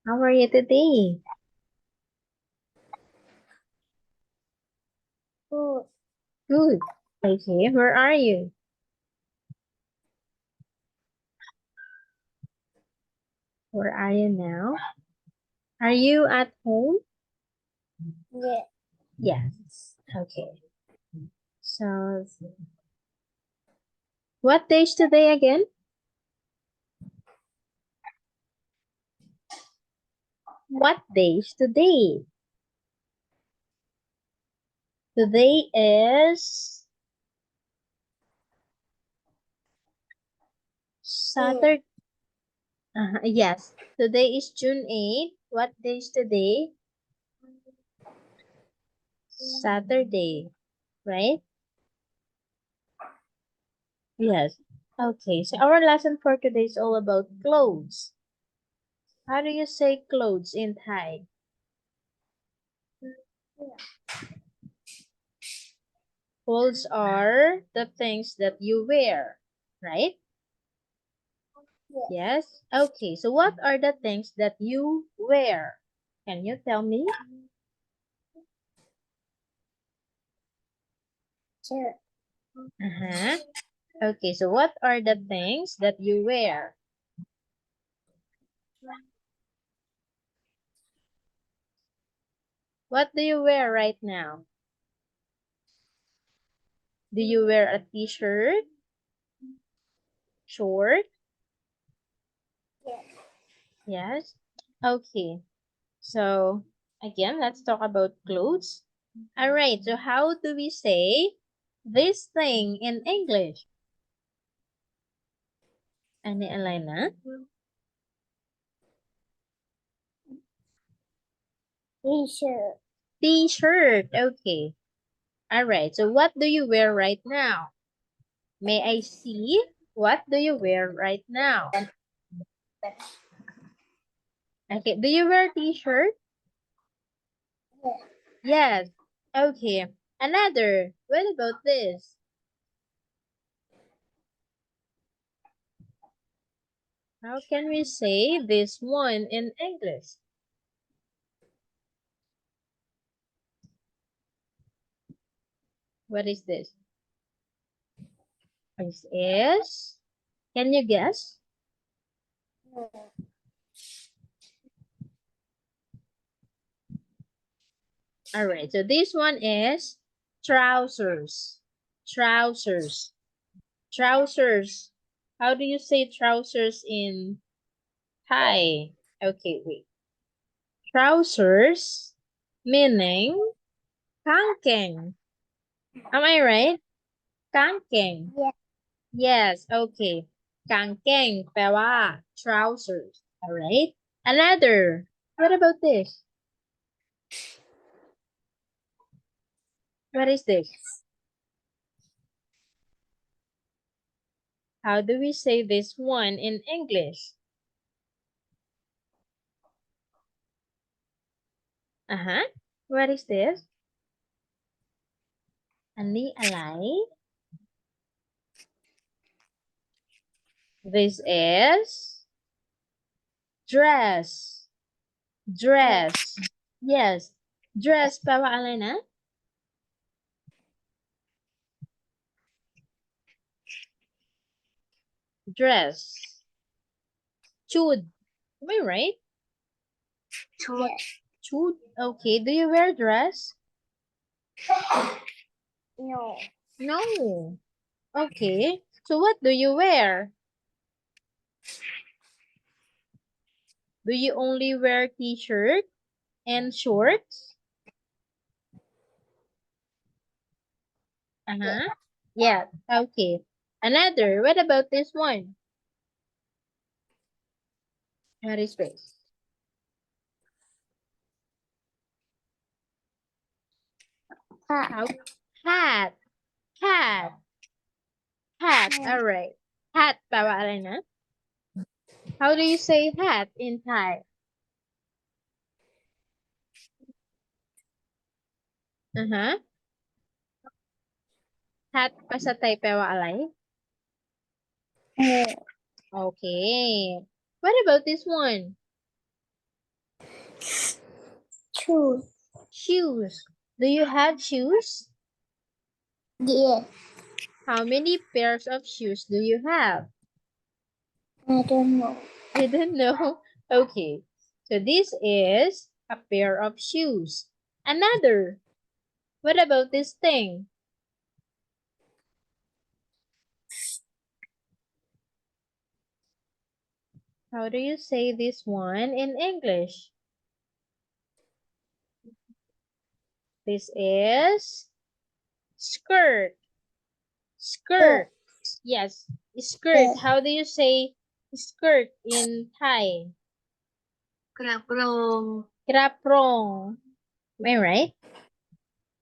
How are you today? Good. Good. Okay, where are you? Where are you now? Are you at home? Yeah. Yes. Okay. So, what day is today again? What day is today? Today is Saturday. Yes. Today is June 8th. What day is today? Saturday, right? Yes. Okay, so our lesson for today is all about clothes. How do you say clothes in Thai? Clothes are the things that you wear, right? Yeah. Yes. Okay, so what are the things that you wear? Can you tell me? Sure. Uh-huh. Okay, so what are the things that you wear? What do you wear right now? Do you wear a t-shirt, short? Yeah. Yes. Okay. So, again, let's talk about clothes. All right, so how do we say this thing in English? Ani Alina? T-shirt. T-shirt. Okay. All right. So what do you wear right now? May I see? What do you wear right now? Okay. Do you wear T-shirt? Yeah. Yes. Okay. Another. What about this? How can we say this one in English? What is this? This is. Can you guess? Yeah. All right. So this one is trousers. Trousers. Trousers. How do you say trousers in Thai? Okay, wait. Trousers meaning kangkeng. Am I right? Kangkeng. Yeah. Yes, okay. Kangkeng แปลว่า trousers. Alright? Another. What about this? What is this? How do we say this one in English? Uh-huh. What is this? อันนี้อะไร This is dress. Dress. Yes. Dress แปลว่าอะไรนะ Dress. ชุด Am I right? Yeah. ชุด Okay. Do you wear dress? No. No. Okay. So what do you wear? Do you only wear t-shirt and shorts? Uh-huh. Yeah. Okay. Another. What about this one? What is this? Hat. How? Hat. Hat. Hat. All right. Hat. Tawa na. How do you say hat in Thai? Uh-huh. Hat pa sa Thai แปลว่าอะไร No. Okay. What about this one? Shoes. Shoes. Do you have shoes? Yes. How many pairs of shoes do you have? I don't know. You don't know? Okay. So this is a pair of shoes. Another. What about this thing? How do you say this one in English? This is skirt. Skirt. Yes, skirt. How do you say skirt in Thai? Kraprong. Kraprong. Am I right?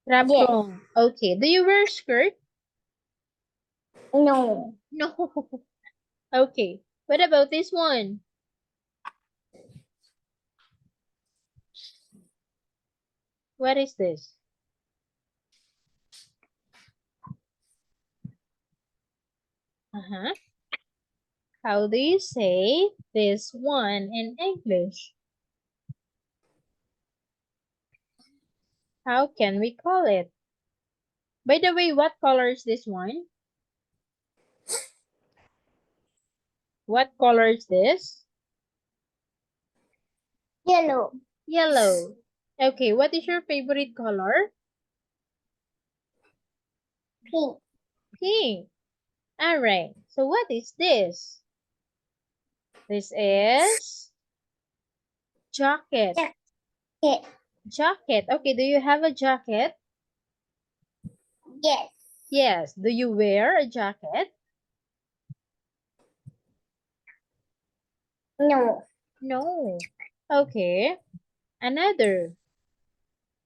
Kraprong. Okay. Do you wear skirt? No. No. Okay. What about this one? What is this? Uh-huh. How do you say this one in English? How can we call it? By the way, what color is this one? What color is this? Yellow. Yellow. Okay, what is your favorite color? Pink. Pink. Alright, so what is this? This is jacket. Jacket. Jacket. Okay, do you have a jacket? Yes. Yes. Do you wear a jacket? No. No. Okay. Another.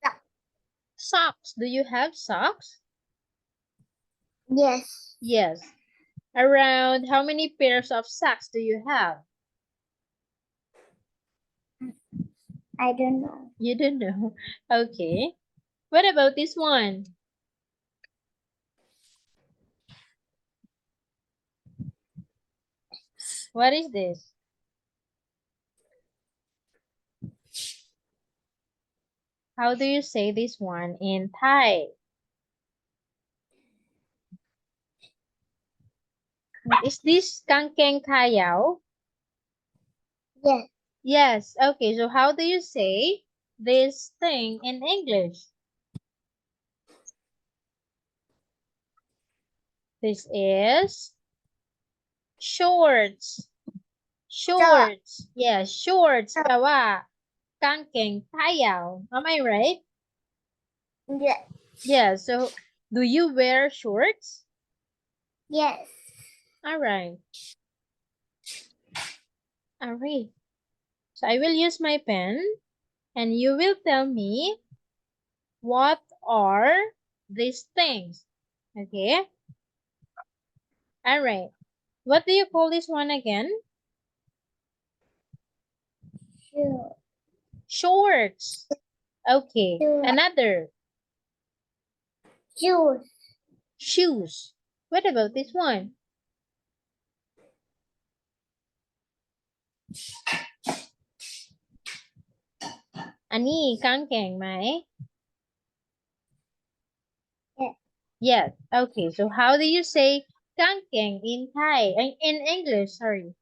Sock. Socks. Do you have socks? Yes. Yes. Around how many pairs of socks do you have? I don't know. You don't know. Okay. What about this one? What is this? How do you say this one in Thai? Is this kangkeng kayao? Yes. Yes. Okay, so how do you say this thing in English? This is shorts. Shorts. Yes, shorts.แปลว่ากางเกงขายาว Am I right? Yes. Yeah, so do you wear shorts? Yes. Alright. Alright. So I will use my pen and you will tell me what are these things. Okay? Alright. What do you call this one again? Shoe. Shorts. Okay. Shoe. Another. Shoes. Shoes. What about this one? Ani kangkeng, mai? Yes. Yes. Okay. So how do you say kangkeng in Thai? In English, sorry.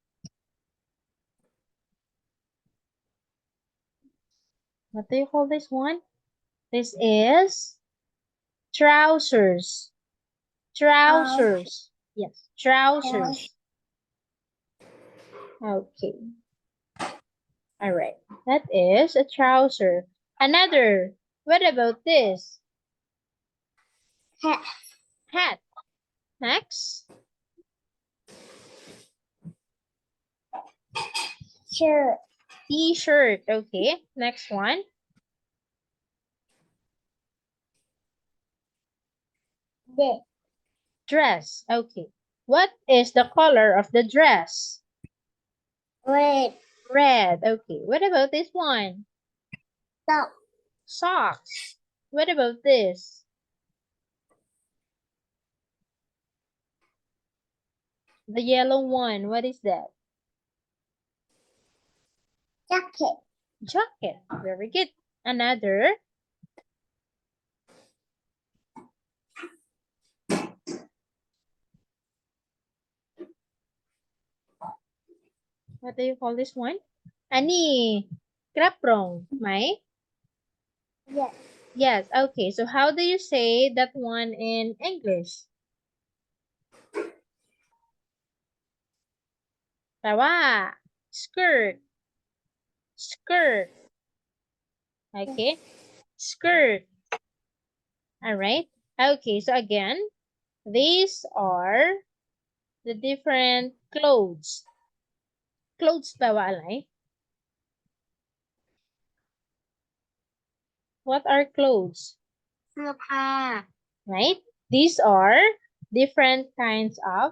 What do you call this one? This is trousers. Trousers. Yes, trousers. Okay. All right. That is a trouser. Another. What about this? Hat. Hat. Next. Shirt. T-shirt. Okay. Next one. This. Dress. Okay. What is the color of the dress? Red. Red. Okay. What about this one? Sock. Socks. What about this? The yellow one. What is that? Jacket. Jacket. Very good. Another. What do you call this one? Ani. Kraprong. May? Yes. Yes. Okay. So how do you say that one in English? Tawa. Skirt. Skirt. Okay. Skirt. All right. Okay. So again, these are the different clothes. Clothes tawa alay. What are clothes? เสื้อผ้า Right? These are different kinds of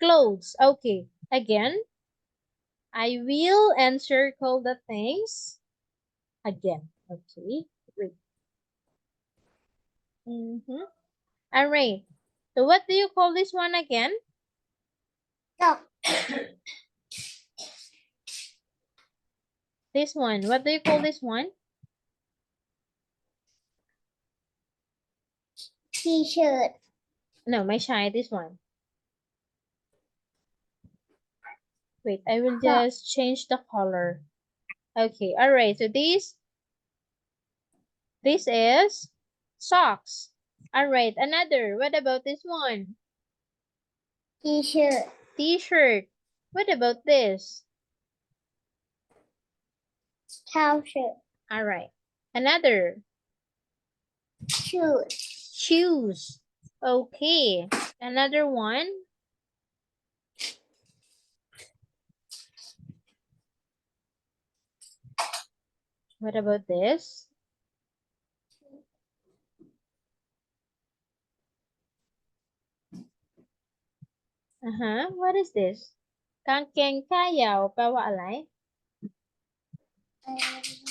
clothes. Okay. Again, I will encircle the things again. Okay. Wait. All right. So what do you call this one again? จบ This one. What do you call this one? ทีเชิร์ต No, my shy. This one. Wait, I will just change the color. Okay. All right. So this is socks. All right. Another. What about this one? ทีเชิร์ต T-shirt. What about this? เท้าเชิร์ต All right. Another. ชูด Shoes. Okay. Another one. What about this? What is this? Kangkeng kayaw. Pawa alay? เอ่อ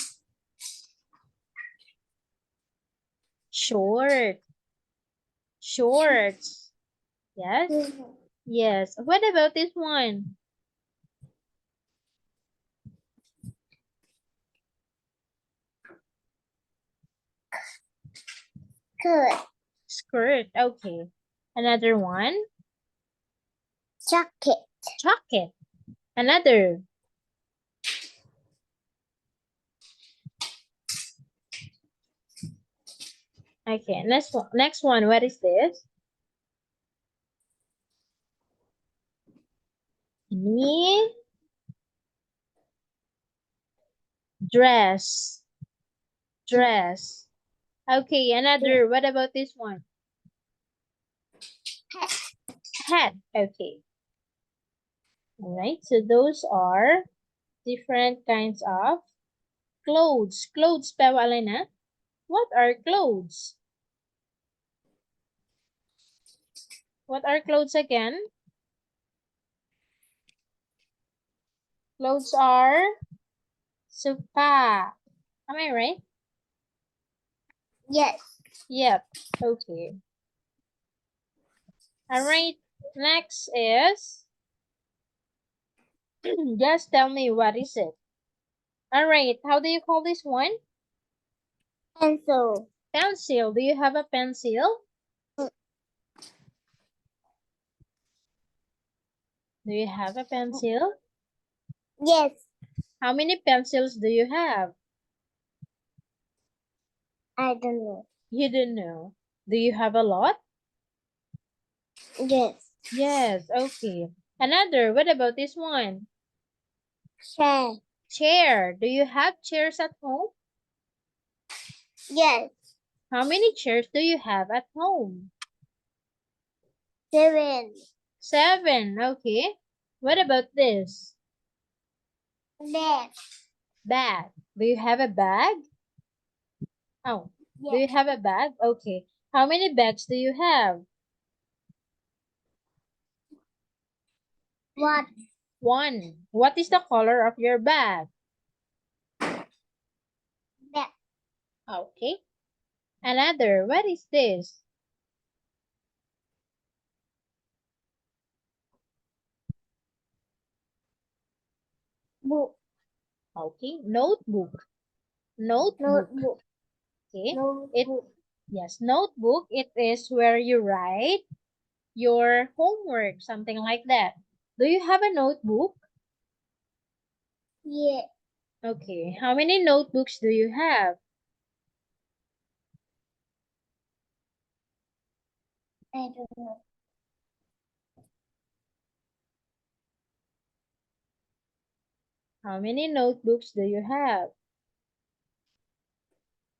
Short. Shorts. Yes? คือ Yes. What about this one? เกิด Skirt. Okay. Another one. แจ็คเก็ต Jacket. Another. Okay. Next one. What is this? Knee. Dress. Dress. Okay. Another. What about this one? Hat. Okay. All right. So those are different kinds of clothes. Clothes, pa alay na? What are clothes? What are clothes again? Clothes are suka. Am I right? yes Yep. Okay. All right. Next is just tell me what is it. All right. How do you call this one? pencil Pencil. Do you have a pencil? Do you have a pencil? yes How many pencils do you have? I don't know You don't know. Do you have a lot? yes Yes. Okay. Another. What about this one? แชร์ Chair. Do you have chairs at home? yes How many chairs do you have at home? 7 7. Okay. What about this? bag Bag. Do you have a bag? Oh, do you yes have a bag? Okay. How many bags do you have? what 1. What is the color of your bag? bag Okay. Another. What is this? book Okay, notebook. Notebook. Notebook. Okay. Notebook. Yes, notebook. It is where you write your homework, something like that. Do you have a notebook? Yeah. Okay. How many notebooks do you have? I don't know. How many notebooks do you have?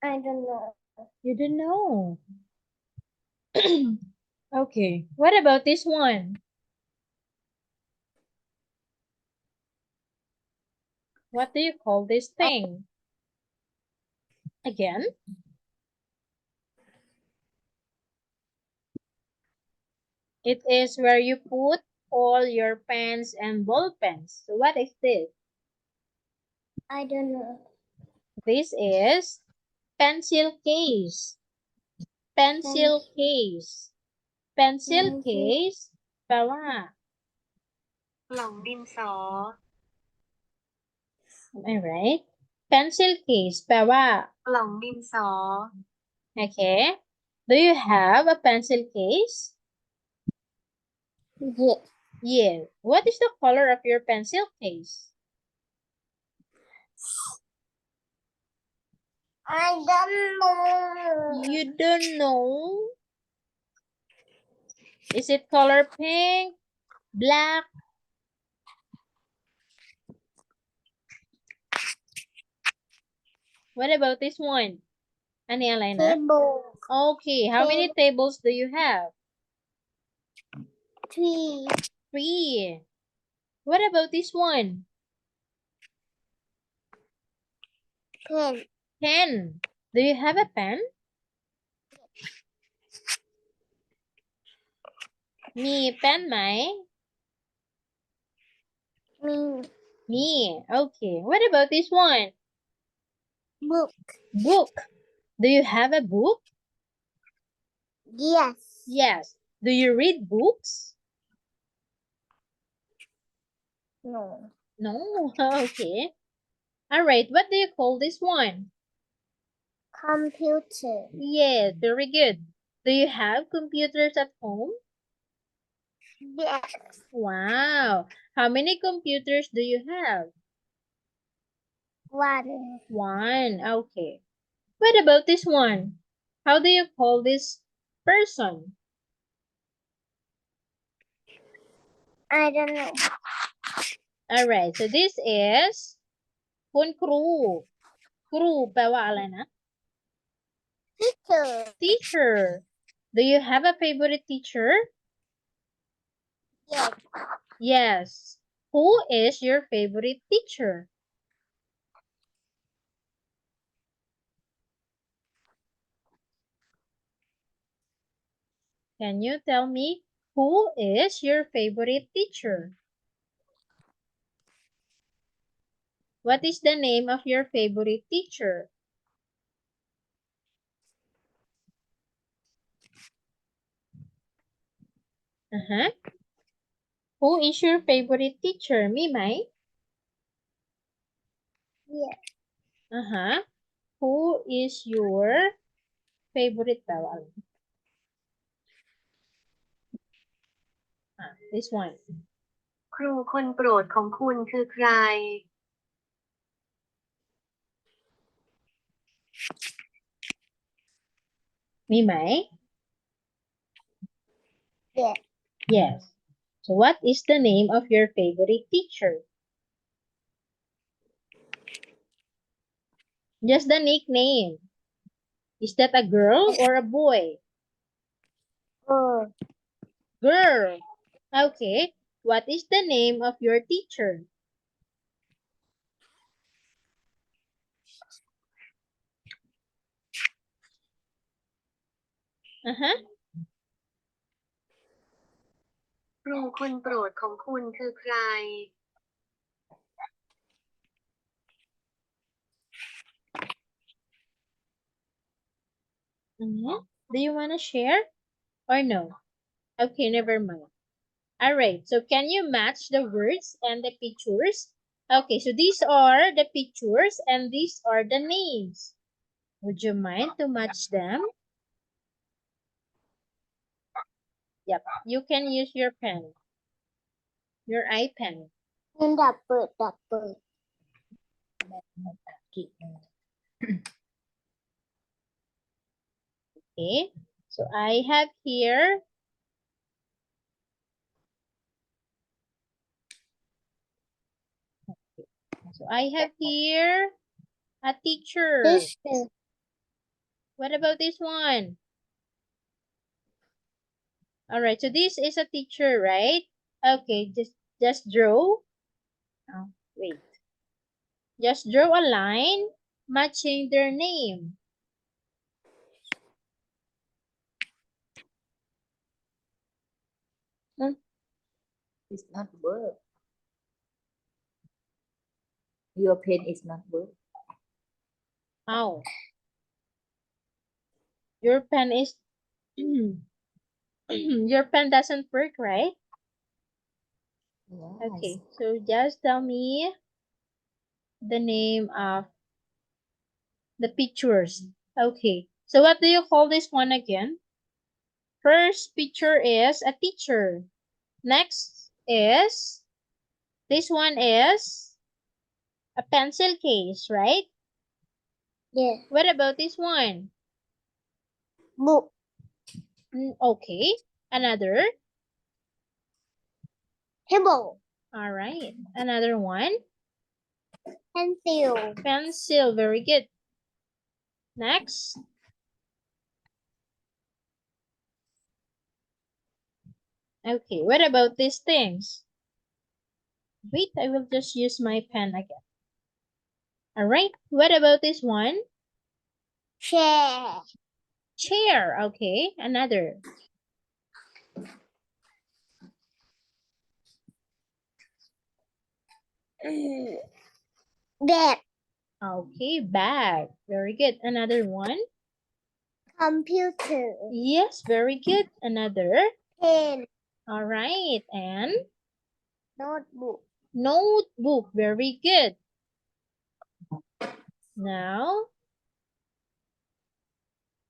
I don't know. You don't know. Okay. What about this one? What do you call this thing? Again? It is where you put all your pens and ball pens. So what is this? I don't know. This is pencil case. Pencil case. Pencil case แปลว่า กล่องดินสอ Am I right? Pencil case แปลว่า กล่องดินสอ Okay. Do you have a pencil case? Yeah. Yeah. What is the color of your pencil case? I don't know. You don't know? Is it color pink? Black? What about this one? Ano yan, Lina? Table. Okay. How many tables do you have? 3. 3. What about this one? 10. 10. Do you have a pen? มีเป้นไหม Me. มี Okay. What about this one? Book. Book. Do you have a book? Yes. Yes. Do you read books? No. No. Okay. All right. What do you call this one? Computer. Yes. Very good. Do you have computers at home? Yes. Wow. How many computers do you have? 1. 1. Okay. What about this one? How do you call this person? I don't know. All right. So this is คุณครู ครูแปลว่าอะไรนะ Teacher. Teacher. Do you have a favorite teacher? Yes. Yes. Who is your favorite teacher? Can you tell me who is your favorite teacher? What is the name of your favorite teacher? Who is your favorite teacher? มีไหม Yes. Who is your favorite แปลว่าอะไร This one. ครูคนโปรดของคุณคือใคร มีไหม Yes. Yes. So what is the name of your favorite teacher? Just the nickname. Is that a girl or a boy? Oh. Girl. Okay. What is the name of your teacher? Uh-huh. ครูคนโปรดของคุณคือใคร Do you want to share or no? Okay, never mind. All right. So can you match the words and the pictures Okay, so these are the pictures and these are the names. Would you mind to match them? Yep, you can use your pen, your eye pen. ดับเปิดดับเปิด Okay, so I have here a teacher. this is What about this one? All right, so this is a teacher, right? Okay, just draw. Oh, wait. Just draw a line matching their name. It's not work. Your pen is not work. How? Your pen is your pen doesn't work, right? Yes. Okay, so just tell me the name of the pictures. Okay, so what do you call this one again? First picture is a teacher. Next is, this one is a pencil case, right? yes What about this one? book Okay, another. table All right, another one. pencil Pencil, very good. Next. Okay, what about these things? Wait, I will just use my pen again. All right, what about this one? chair Chair, okay, another. bed Okay, bag, very good. Another one. computer Yes, very good. Another. pen All right, and notebook notebook, very good. Now,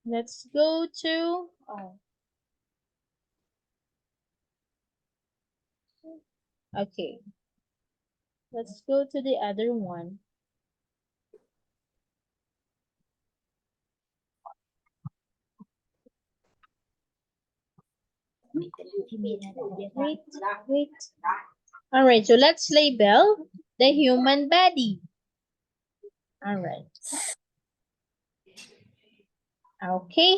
let's go to, okay. Let's go to the other one. Wait. All right, so let's label the human body. All right. Okay.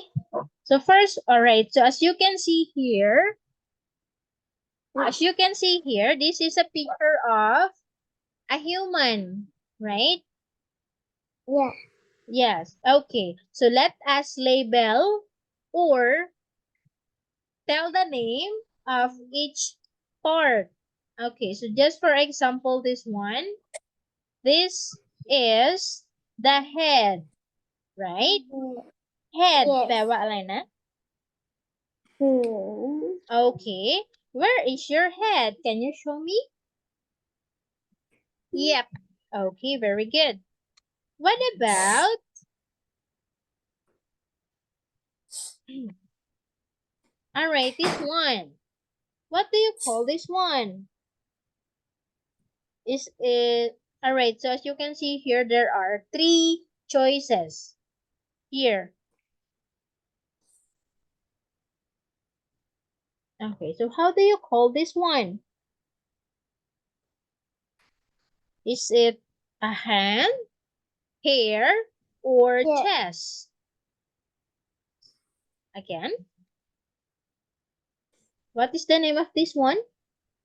So first, all right. So as you can see here, this is a picture of a human, right? yes Yes. Okay. So let us label or tell the name of each part. Okay. So just for example, this one, this is the head, right? Head, Yes. แปลว่าอะไรนะ? Okay. Where is your head? Can you show me? Yep. Okay, very good. What about all right, this one? What do you call this one? Is it all right? So as you can see here, there are 3 choices here. Okay, so how do you call this one? Is it a hand, hair, or Yeah. chest? Again, what is the name of this one?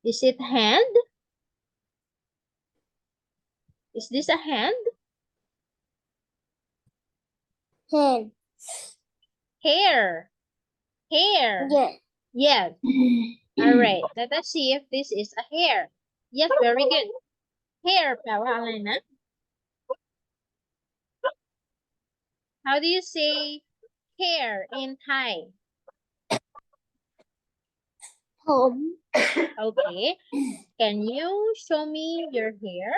Is it hand? Is this a hand? Hand. Hair. Hair. Yes. Yes. All right. Let us see if this is a hair. Yes, very good. Hair, แปลว่าอะไรนะ? How do you say hair in Thai? ผม Okay. Can you show me your hair?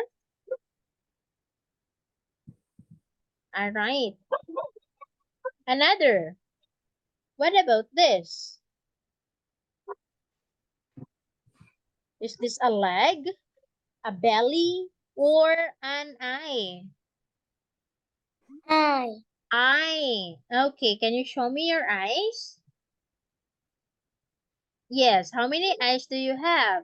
All right. Another. What about this? Is this a leg, a belly, or an eye? Eye. Eye. Okay, can you show me your eyes? Yes, how many eyes do you have?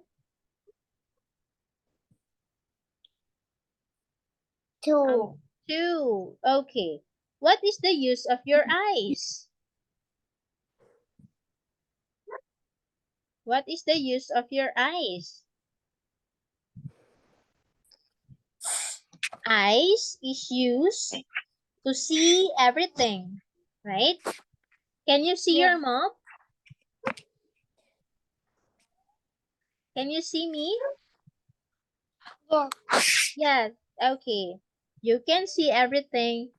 2. 2. Okay. What is the use of your eyes? What is the use of your eyes? Eyes is used to see everything, right? Can you see Yeah. your mom? Can you see me? Yes. Yes. Okay. You can see everything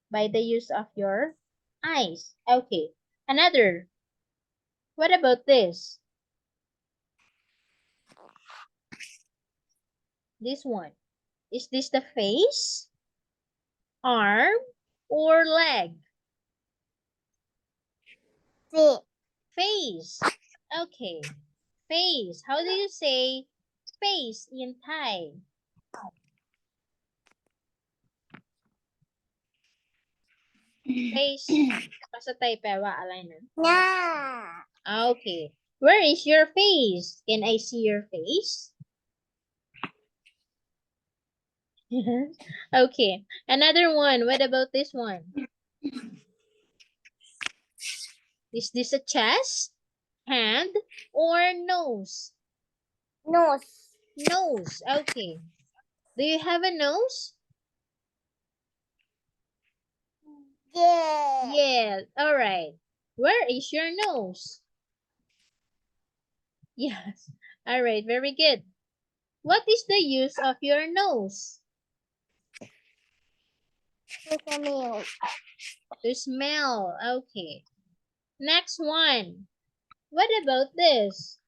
by the use of your eyes. Okay. Another. What about this? This one. Is this the face, arm, or leg? Feet. Face. Okay. Face. How do you say face in Thai? Face ภาษาไทยแปลว่าอะไรนะ Hna. Okay. Where is your face? Can I see your face? Okay. Another one. What about this one? Is this a chest, hand, or nose? Nose. Nose. Okay. Do you have a nose? Yeah. Yes. All right. Where is your nose? Yes. All right. Very good. What is the use of your nose? Milk. To smell. Okay. Next one. What about this?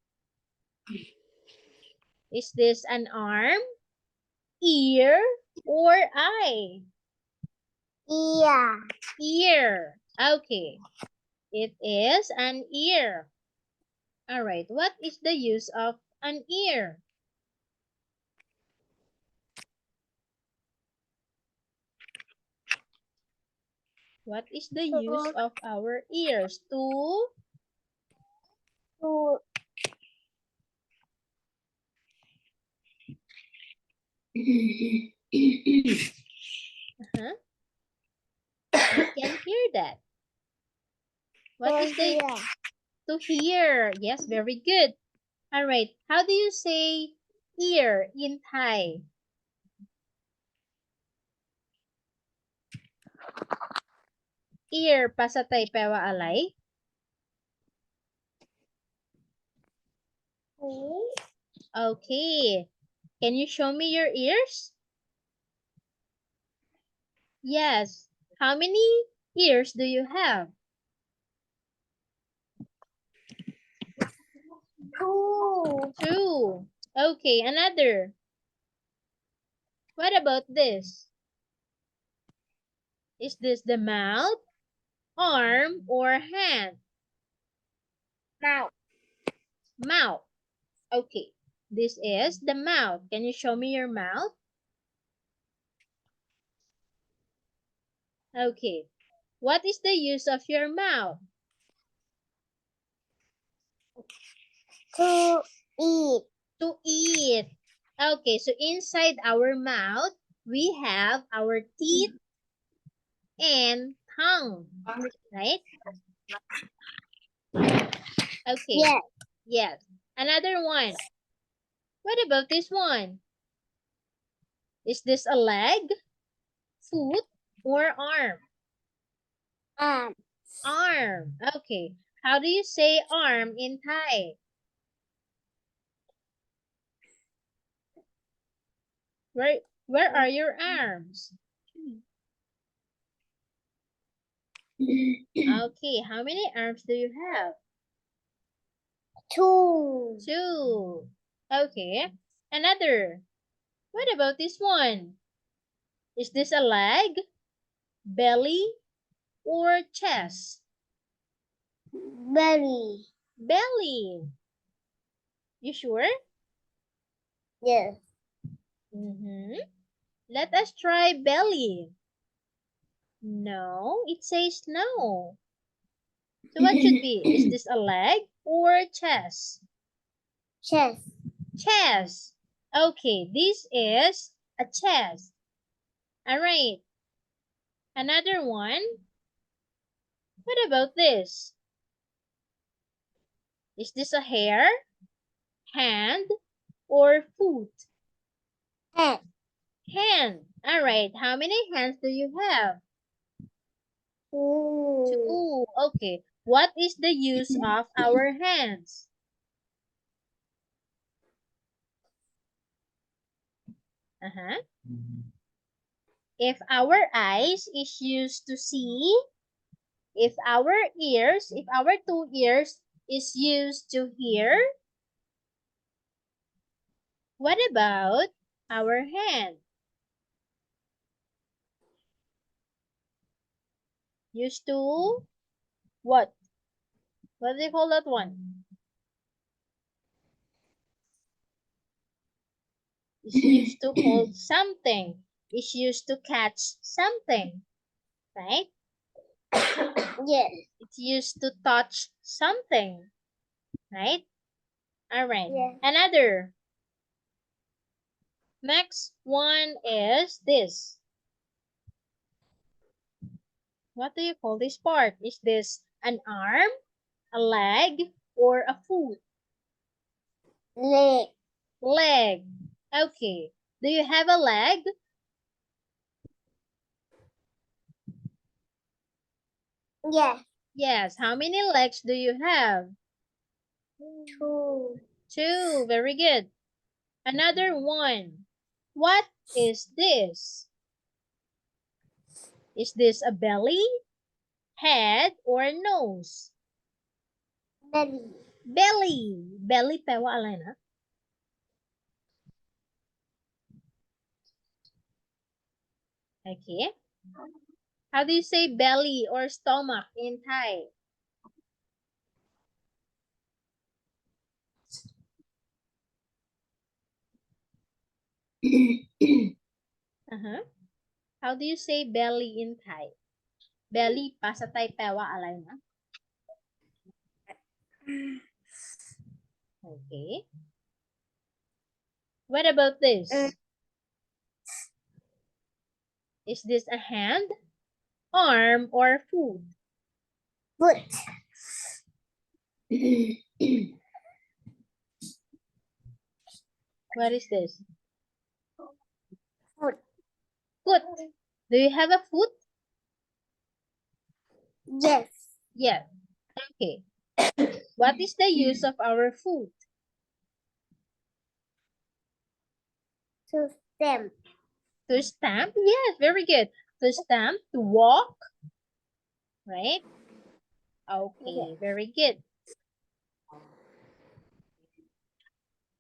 Is this an arm, ear, or eye? Ear. Ear. Okay. It is an ear. All right. What is the use of an ear? What is the use of our ears? To To uh-huh. I can hear that. What is the hear. to hear? Yes, very good. All right. How do you say ear in Thai? Ear ภาษาไทยแปลว่าอะไร หู Okay. Can you show me your ears? Yes. How many ears do you have? 2. 2. Okay, another. What about this? Is this the mouth, arm, or hand? Mouth. Mouth. Okay. This is the mouth. Can you show me your mouth? Okay. What is the use of your mouth? To eat. To eat. Okay, so inside our mouth, we have our teeth and tongue, right? Okay. Yes. Yes. Another one. What about this one? Is this a leg, foot, or arm? Arm. Arm. Okay. How do you say arm in Thai? Where are your arms? Okay, how many arms do you have? 2. 2. Okay. Another. What about this one? Is this a leg, Belly or chest? Belly. Belly. You sure? Yes. Let us try belly. No, it says no. So what should be? Is this a leg or chest? Chest. Chest. Okay, this is a chest. All right. Another one. What about this? Is this a hair, hand, or foot? Head. Hand. All right. How many hands do you have? Two. Two. Okay. What is the use of our hands? If our eyes is used to see, if our two ears is used to hear, what about our hand? Used to what? What do you call that one? Is used to hold something. Is used to catch something. Right? Yes. It's used to touch something. Right? Alright. Yes. Another. Next one is this. What do you call this part? Is this an arm, a leg, or a foot? Leg. Leg. Okay. Do you have a leg? Yes. Yes. How many legs do you have? Two. Two. Very good. Another one. What is this? Is this a belly, head, or nose? Belly. Belly. Bellyแปลว่าอะไรนะ? Okay. How do you say belly or stomach in Thai? How do you say belly in Thai? Belly pa sa Thai แปลว่าอะไรนะ? Okay. What about this? Is this a hand, arm, or foot? Foot. What is this? Foot. Foot. Do you have a foot? Yes. Yes. Okay. What is the use of our foot? To stamp. To stamp? Yes, very good. To stamp, to walk. Right? Okay, very good.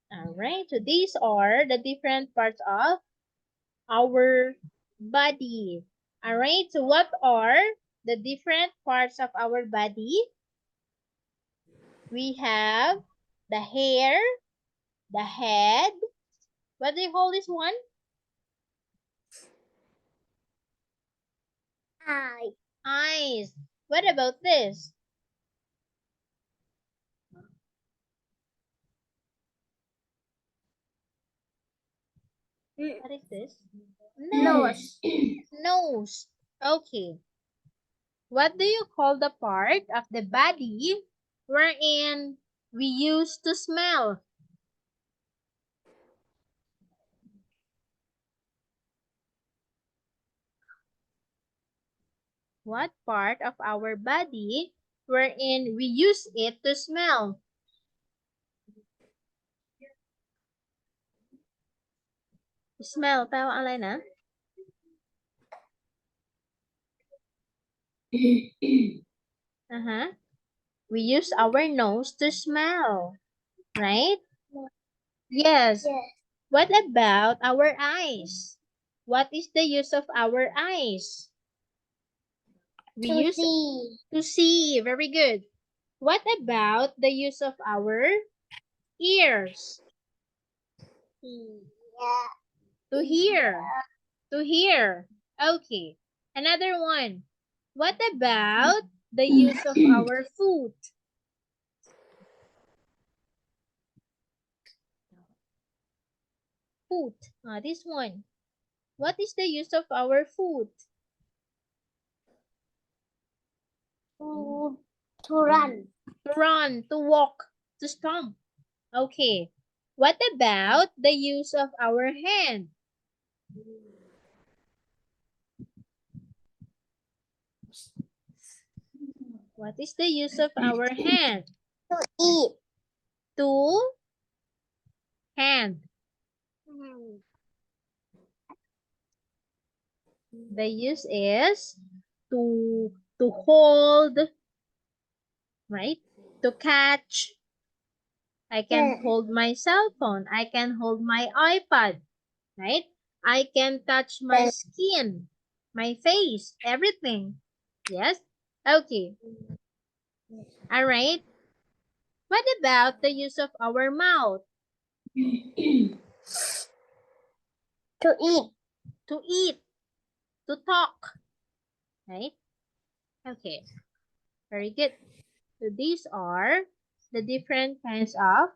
Alright, so these are the different parts of our body. Alright, so what are the different parts of our body? We have the hair, the head. What do you call this one? Eye. Eyes. What about this? What is this? Nose. Nose. Okay. What do you call the part of the body wherein we use to smell? What part of our body wherein we use it to smell? Smell, แปลว่าอะไรนะ? We use our nose to smell, right? Yes. Yes. What about our eyes? What is the use of our eyes? We To use see. to see. Very good. What about the use of our ears? Yeah. To hear. To hear. Okay. Another one. What about the use of our foot? Foot. This one. What is the use of our foot? To run. To run, to walk, to stomp. Okay. What about the use of our hand? What is the use of our hand? To eat. To hand. The use is to hold, right? To catch. I can hold my cell phone. I can hold my iPad, right? I can touch my skin, my face, everything. Yes? Okay. All right. What about the use of our mouth? To eat. To eat, to talk, right? Okay. Very good. So these are the different kinds of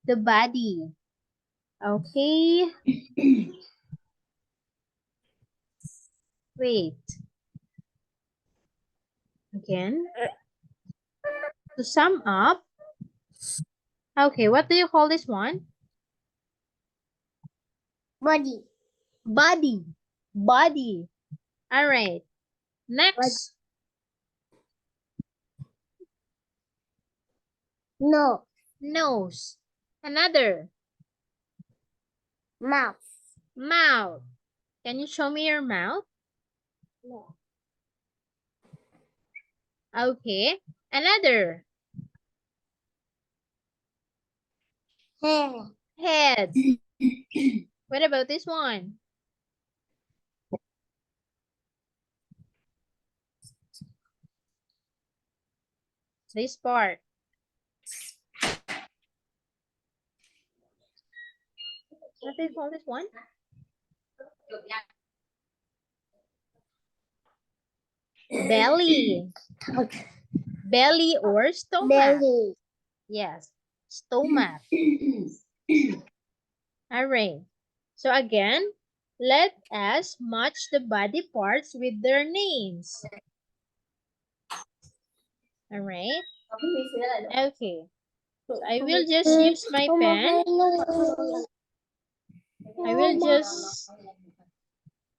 the body. Okay. Wait. Again. To sum up. Okay, what do you call this one? Body. Body. Body. All right. Next. No. Nose. Another. Mouth. Mouth. Can you show me your mouth? No. Okay. Another. Hair. Head. What about this one? This part. What do you call this one? Belly. Belly or stomach. Belly. Yes. Stomach. All right. So again, let us match the body parts with their names. All right. Okay. So I will just use my pen.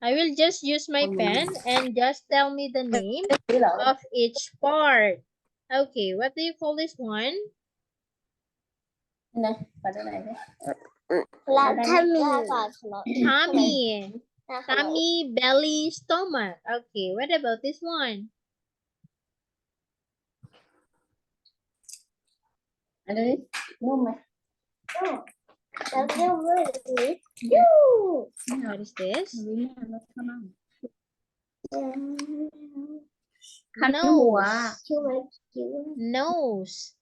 I will just use my pen and just tell me the name of each part. Okay, what do you call this one? Tummy. Tummy, belly, stomach. Okay, what about this one? What is this? Nose. Nose.